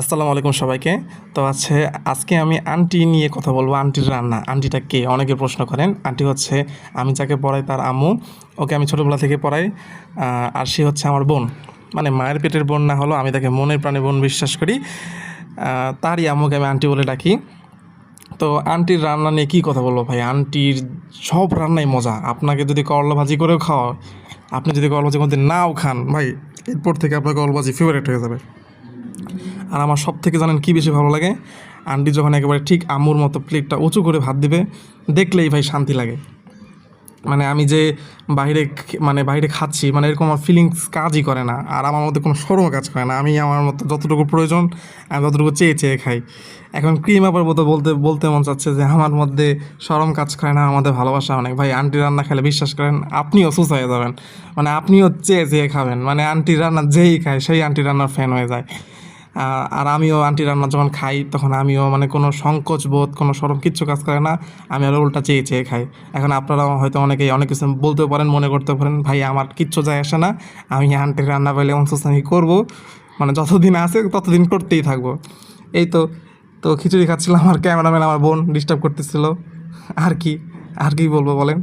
আসসালামু আলাইকুম সবাইকে। তো আজকে আমি আন্টি নিয়ে কথা বলবো। আন্টির রান্না। আন্টিটা কে? অনেকে প্রশ্ন করেন। আন্টি হচ্ছে আমি যাকে পড়াই তার আম্মু। ওকে আমি ছোটোবেলা থেকে পড়াই। আর সে হচ্ছে আমার বোন। মানে মায়ের পেটের বোন না হলেও আমি তাকে মনের প্রাণে বোন বিশ্বাস করি। তারই আম্মুকে আমি আন্টি বলে ডাকি। তো আন্টির রান্না নিয়ে কী কথা বলবো ভাই? আন্টির সব রান্নাই মজা। আপনাকে যদি করলা ভাজি করেও খাওয়া, আপনি যদি করলা ভাজি কোনোদিন নাও খান ভাই, এরপর থেকে আপনার করলা ভাজি ফেভারিট হয়ে যাবে। আর আমার সব থেকে জানেন কী বেশি ভালো লাগে? আন্টি যখন একেবারে ঠিক আম্মুর মতো প্লেটটা উঁচু করে ভাত দিবে, দেখলেই ভাই শান্তি লাগে। মানে আমি যে বাইরে খাচ্ছি, মানে এরকম আমার ফিলিংস কাজই করে না। আর আমার মধ্যে কোনো শরমও কাজ করে না। আমি আমার মতো যতটুকু প্রয়োজন আমি ততটুকু চেয়ে চেয়ে খাই। এখন ক্রিম আবার মতো বলতে বলতে মন চাচ্ছে যে আমার মধ্যে শরম কাজ করে না, আমাদের ভালোবাসা অনেক। ভাই আন্টির রান্না খেলে বিশ্বাস করেন আপনিও সুস হয়ে যাবেন। মানে আপনিও চেয়ে চেয়ে খাবেন। মানে আন্টির রান্না যেই খায় সেই আন্টির রান্নার ফ্যান হয়ে যায়। আর আমিও আন্টির রান্না যখন খাই তখন আমিও মানে কোনো সংকোচ বোধ, কোনো শরম কিচ্ছু কাজ করে না। আমি আরও উল্টা চেয়ে চেয়ে খাই। এখন আপনারাও হয়তো অনেকেই অনেক কিছু বলতেও পারেন, মনে করতে পারেন ভাই আমার কিচ্ছু যায় আসে না, আমি আন্টির রান্না পাইলে অনসুস আমি করবো, মানে যতদিন আছে ততদিন করতেই থাকবো। এই তো। তো খিচুড়ি খাচ্ছিলাম, আমার ক্যামেরাম্যান আমার বোন ডিস্টার্ব করতেছিল। আর কি আর কি বলবো বলেন।